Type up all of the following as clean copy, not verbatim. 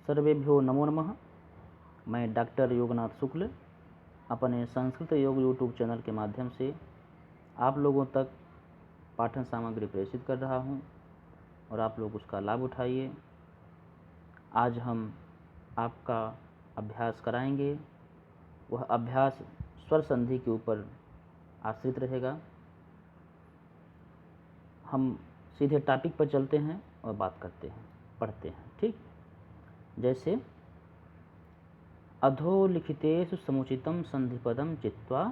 सर्वेभ्यो नमो नमः। मैं डॉक्टर योगनाथ शुक्ल अपने संस्कृत योग यूट्यूब चैनल के माध्यम से आप लोगों तक पाठन सामग्री प्रेषित कर रहा हूं और आप लोग उसका लाभ उठाइए। आज हम आपका अभ्यास कराएंगे। वह अभ्यास स्वर संधि के ऊपर आश्रित रहेगा। हम सीधे टॉपिक पर चलते हैं और बात करते हैं, पढ़ते हैं। ठीक, जैसे अधोलिखितेषु समुचितम संधिपदम चित्वा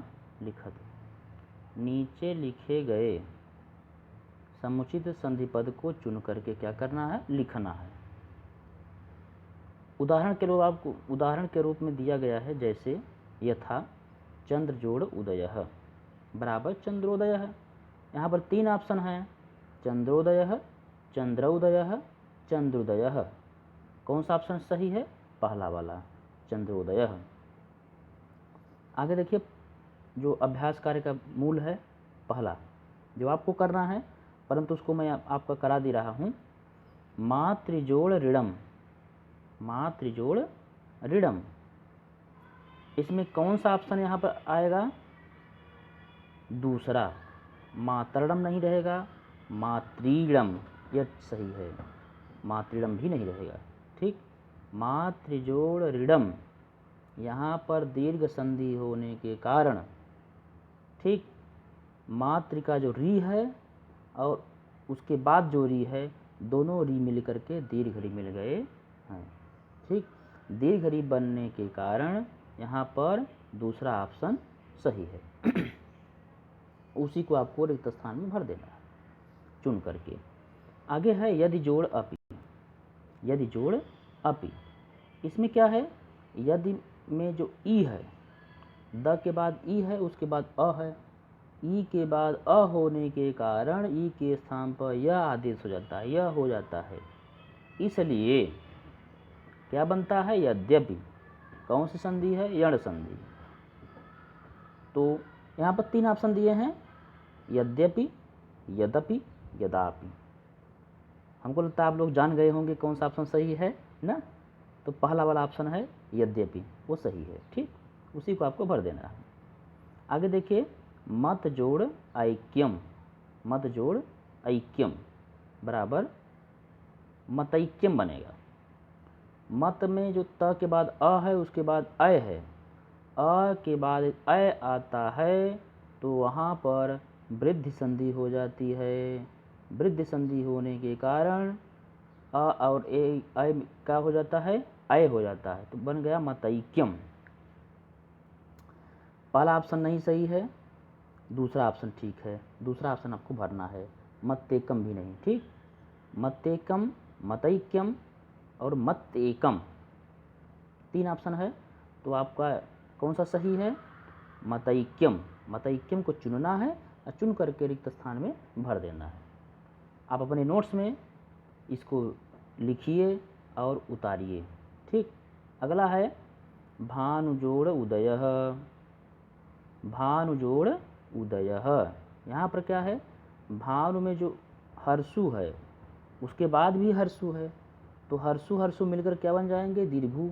लिखत। नीचे लिखे गए समुचित संधिपद को चुन करके क्या करना है, लिखना है। उदाहरण के रूप में दिया गया है, जैसे यथा चंद्र जोड़ उदयः बराबर चंद्रोदयः। यहाँ पर 3 ऑप्शन हैं, चंद्रोदयः, चंद्रोदयः, चंद्रोदयः। कौन सा ऑप्शन सही है? पहला वाला, चंद्रोदयः। आगे देखिए, जो अभ्यास कार्य का मूल है पहला, जो आपको करना है, परंतु उसको मैं आपका करा दे रहा हूँ। मातृजोड़ ऋणम, मातृजोड़ ऋणम। इसमें कौन सा ऑप्शन यहाँ पर आएगा? दूसरा, मातृणम नहीं रहेगा, मातृणम, यह सही है। मातृणम भी नहीं रहेगा। ठीक, मातृजोड़ ऋणम। यहाँ पर दीर्घ संधि होने के कारण, ठीक, मातृ का जो री है और उसके बाद जो री है, दोनों री मिल करके दीर्घ री मिल गए हैं। ठीक, दीर्घ री बनने के कारण यहाँ पर दूसरा ऑप्शन सही है। उसी को आपको रिक्त स्थान में भर देना है चुन करके। आगे है यदि जोड़ अपि। यदि जोड़ अपि, इसमें क्या है? यदि में जो ई है, द के बाद ई है, उसके बाद अ है। ई के बाद अ होने के कारण ई के स्थान पर यह आदेश हो जाता है, यह हो जाता है। इसलिए क्या बनता है? यद्यपि। कौन सी संधि है? यण संधि। तो यहाँ पर 3 ऑप्शन दिए हैं, यद्यपि, यद्यपि, यदापि। हमको लगता है आप लोग जान गए होंगे कौन सा ऑप्शन सही है ना। तो पहला वाला ऑप्शन है यद्यपि, वो सही है। ठीक, उसी को आपको भर देना है। आगे देखिए, मत जोड़ ऐक्यम। मत जोड़ ऐक्यम बराबर मतैक्यम बनेगा। मत में जो त के बाद अ है, उसके बाद अय है, अ के बाद अय आता है, तो वहाँ पर वृद्धि संधि हो जाती है। वृद्धि संधि होने के कारण अ और ए अय क्या हो जाता है? अय हो जाता है, तो बन गया मतैक्यम। पहला ऑप्शन नहीं सही है, दूसरा ऑप्शन ठीक है। दूसरा ऑप्शन आपको भरना है, मत्तेकम भी नहीं। ठीक, मत्तेकम, मतैक्यम और मत्तेकम 3 ऑप्शन है। तो आपका कौन सा सही है? मतैक्यम। मतैक्यम को चुनना है और चुन करके रिक्त स्थान में भर देना है। आप अपने नोट्स में इसको लिखिए और उतारिए। ठीक, अगला है भानुजोड़ उदयः। भानुजोड़ उदयः, यहाँ पर क्या है? भानु में जो हर्षु है, उसके बाद भी हर्षु है, तो हर्षु हर्षु मिलकर क्या बन जाएंगे? दीर्घु,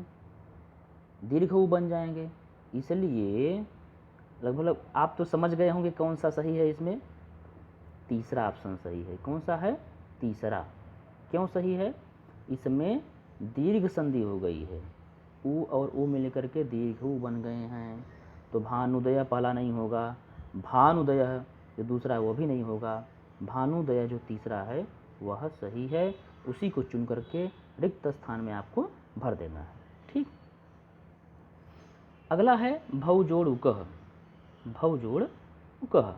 दीर्घु बन जाएंगे। इसलिए लगभग आप तो समझ गए होंगे कौन सा सही है। इसमें तीसरा ऑप्शन सही है। कौन सा है? तीसरा। क्यों सही है? इसमें दीर्घ संधि हो गई है, उ और उ मिलकर के दीर्घ उ बन गए हैं। तो भानुदय पहला नहीं होगा, भानुदय जो दूसरा है वो भी नहीं होगा, भानुदय जो तीसरा है वह सही है। उसी को चुन करके रिक्त स्थान में आपको भर देना है। ठीक, अगला है भवजोड़ उकः। भवजोड़ उकः,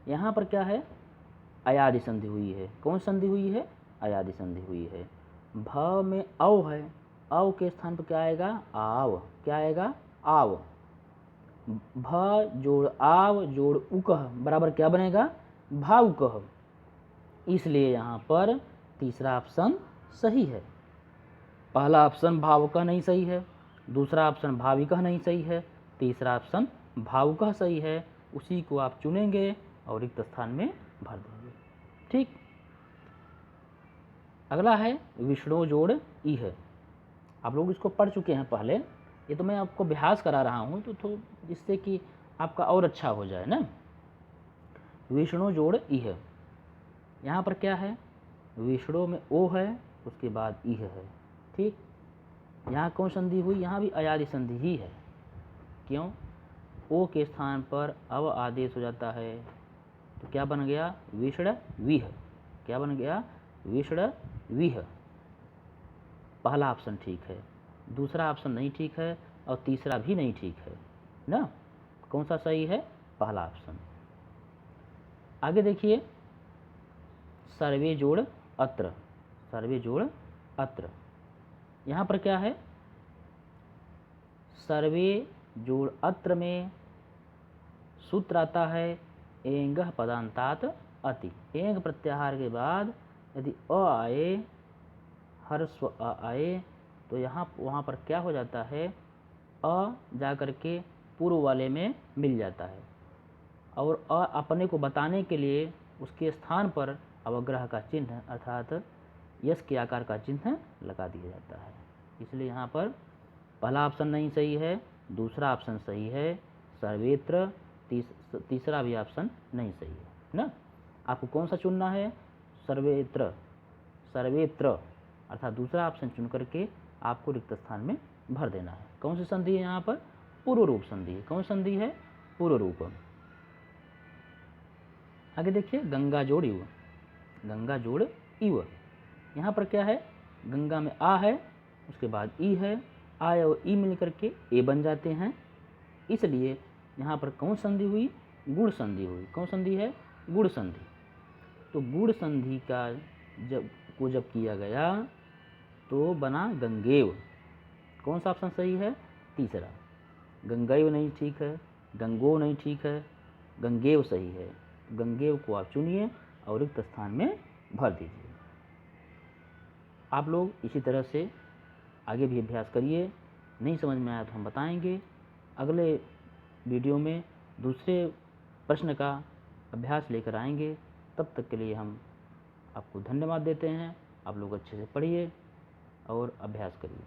यहाँ पर क्या है? अयादि संधि हुई है। कौन संधि हुई है? अयादि संधि हुई है। भ में औ है, औ के स्थान पर क्या आएगा? आव। क्या आएगा? आव। भ जोड़ आव जोड़ उकः बराबर क्या बनेगा? भावुकः। इसलिए यहाँ पर तीसरा ऑप्शन सही है। पहला ऑप्शन भावुकः नहीं सही है, दूसरा ऑप्शन भाविकः नहीं सही है, तीसरा ऑप्शन भावुकः सही है। उसी को आप चुनेंगे और रिक्त स्थान में भर देंगे। ठीक, अगला है विष्णु जोड़ इह। आप लोग इसको पढ़ चुके हैं पहले, ये तो मैं आपको अभ्यास करा रहा हूँ तो जिससे कि आपका और अच्छा हो जाए ना। विष्णु जोड़ इह, यहाँ पर क्या है, विष्णु में ओ है, उसके बाद इह है, ठीक। यहाँ कौन संधि हुई, यहाँ भी अयादि संधि ही है। क्यों, ओ के स्थान पर अव आदेश हो जाता है, तो क्या बन गया, विष्ण विह। क्या बन गया, विष्ण विह। पहला ऑप्शन ठीक है, दूसरा ऑप्शन नहीं ठीक है, और तीसरा भी नहीं ठीक है ना। कौन सा सही है, पहला ऑप्शन। आगे देखिए, सर्वे जोड़ अत्र, सर्वे जोड़ अत्र, यहाँ पर क्या है, सर्वे जोड़ अत्र में सूत्र आता है एंग पदांतात अति। एंग प्रत्याहार के बाद यदि अ आए, हर्स्व अ आए, तो यहाँ वहाँ पर क्या हो जाता है, अ जा कर के पूर्व वाले में मिल जाता है, और अ अपने को बताने के लिए उसके स्थान पर अवग्रह का चिन्ह अर्थात यश के आकार का चिन्ह लगा दिया जाता है। इसलिए यहाँ पर पहला ऑप्शन नहीं सही है, दूसरा ऑप्शन सही है, सर्वेत्र, तीसरा भी ऑप्शन नहीं सही है ना। आपको कौन सा चुनना है, सर्वेत्र, सर्वेत्र अर्थात दूसरा ऑप्शन चुन करके आपको रिक्त स्थान में भर देना है। कौन सी संधि है यहाँ पर, पूर्व रूप संधि है। कौन संधि है, पूर्व रूप। आगे देखिए, गंगा जोड़ इव, गंगा जोड़ इव, यहाँ पर क्या है, गंगा में आ है, उसके बाद ई है, आ और ई मिल करके ए बन जाते हैं, इसलिए यहाँ पर कौन संधि हुई, गुण संधि हुई। कौन संधि है, गुण संधि। तो गुण संधि का जब किया गया तो बना गंगेव। कौन सा ऑप्शन सही है, तीसरा। गंगेव नहीं ठीक है, गंगो नहीं ठीक है, गंगेव सही है। गंगेव को आप चुनिए और रिक्त स्थान में भर दीजिए। आप लोग इसी तरह से आगे भी अभ्यास करिए। नहीं समझ में आया तो हम बताएंगे, अगले वीडियो में दूसरे प्रश्न का अभ्यास लेकर आएंगे। तब तक के लिए हम आपको धन्यवाद देते हैं। आप लोग अच्छे से पढ़िए और अभ्यास करिए।